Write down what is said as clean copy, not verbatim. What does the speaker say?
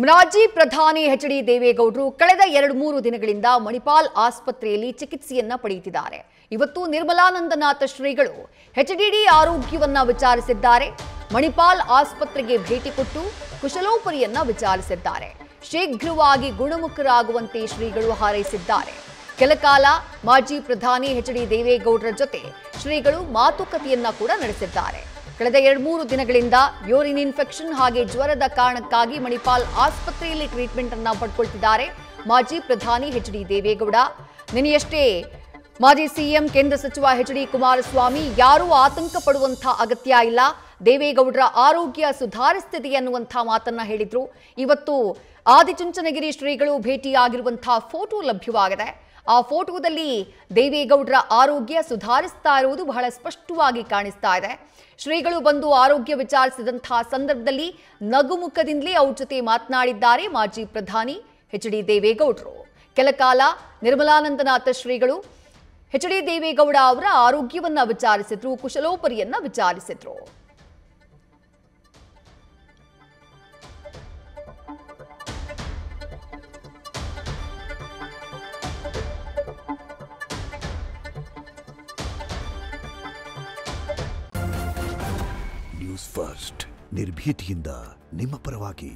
ಮಾಜಿ ಪ್ರಧಾನಿ ಎಚ್.ಡಿ. ದೇವೇಗೌಡರು ಕಳೆದ 2-3 ದಿನಗಳಿಂದ ಮಣಿಪಾಲ್ ಆಸ್ಪತ್ರೆಯಲ್ಲಿ ಚಿಕಿತ್ಸೆಯನ್ನ ಪಡೆಯುತ್ತಿದ್ದಾರೆ. ಇವತ್ತು ನಿರ್ಮಲಾನಂದನಾಥ ಶ್ರೀಗಳು ಎಚ್.ಡಿ. ಆರೋಗ್ಯವನ್ನ ವಿಚಾರಿಸಿದ್ದಾರೆ. ಮಣಿಪಾಲ್ ಆಸ್ಪತ್ರೆಗೆ ಭೇಟಿ ಕೊಟ್ಟು ಕುಶಲೋಪರಿಯನ್ನ ವಿಚಾರಿಸಿದ್ದಾರೆ. ಶೀಘ್ರವಾಗಿ ಗುಣಮುಖರಾಗುವಂತೆ ಶ್ರೀಗಳು ಹಾರೈಸಿದ್ದಾರೆ. ಕೆಲಕಾಲ ಮಾಜಿ ಪ್ರಧಾನಿ ಎಚ್.ಡಿ. ದೇವೇಗೌಡರ ಜೊತೆ ಶ್ರೀಗಳು ಮಾತುಕತೆಯನ್ನ ಕೂಡ ನಡೆಸಿದ್ದಾರೆ. ಕಳೆದ 2-3 ದಿನಗಳಿಂದ ಯೂರಿನ್ ಇನ್ಫೆಕ್ಷನ್ ಹಾಗೆ ಜ್ವರದ ಕಾರಣಕ್ಕಾಗಿ ಮಣಿಪಾಲ್ ಆಸ್ಪತ್ರೆಯಲ್ಲಿ ಟ್ರೀಟ್ಮೆಂಟ್ ಅನ್ನ ಪಡ್ಕೊಳ್ತಿದ್ದಾರೆ ಮಾಜಿ ಪ್ರಧಾನಿ ಎಚ್.ಡಿ. ದೇವೇಗೌಡ. ನಿನ್ನೆಯಷ್ಟೇ ಮಾಜಿ ಸಿಎಂ ಕೇಂದ್ರ ಸಚಿವ ಎಚ್.ಡಿ. ಕುಮಾರಸ್ವಾಮಿ ಯಾರೂ ಆತಂಕ ಪಡುವಂತ ಅಗತ್ಯ ಇಲ್ಲ, ದೇವೇಗೌಡರ ಆರೋಗ್ಯ ಸುಧಾರಿಸುತ್ತಿದೆ ಅನ್ನುವಂಥ ಮಾತನ್ನ ಹೇಳಿದ್ರು. ಇವತ್ತು ಆದಿಚುಂಚನಗಿರಿ ಶ್ರೀಗಳು ಭೇಟಿಯಾಗಿರುವಂತಹ ಫೋಟೋ ಲಭ್ಯವಾಗಿದೆ. ಆ ಫೋಟೋದಲ್ಲಿ ದೇವೇಗೌಡರ ಆರೋಗ್ಯ ಸುಧಾರಿಸ್ತಾ ಇರುವುದು ಬಹಳ ಸ್ಪಷ್ಟವಾಗಿ ಕಾಣಿಸ್ತಾ ಇದೆ. ಶ್ರೀಗಳು ಬಂದು ಆರೋಗ್ಯ ವಿಚಾರಿಸಿದಂತಹ ಸಂದರ್ಭದಲ್ಲಿ ನಗುಮುಖದಿಂದಲೇ ಅವ್ರ ಜೊತೆ ಮಾತನಾಡಿದ್ದಾರೆ ಮಾಜಿ ಪ್ರಧಾನಿ ಎಚ್.ಡಿ. ದೇವೇಗೌಡರು. ಕೆಲಕಾಲ ನಿರ್ಮಲಾನಂದನಾಥ ಶ್ರೀಗಳು ಎಚ್.ಡಿ. ದೇವೇಗೌಡ ಅವರ ಆರೋಗ್ಯವನ್ನ ವಿಚಾರಿಸಿದ್ರು, ಕುಶಲೋಪರಿಯನ್ನ ವಿಚಾರಿಸಿದ್ರು. ನ್ಯೂಸ್ ಫಸ್ಟ್ ನಿರ್ಭೀತಿಯಿಂದ ನಿಮ್ಮ ಪರವಾಗಿ.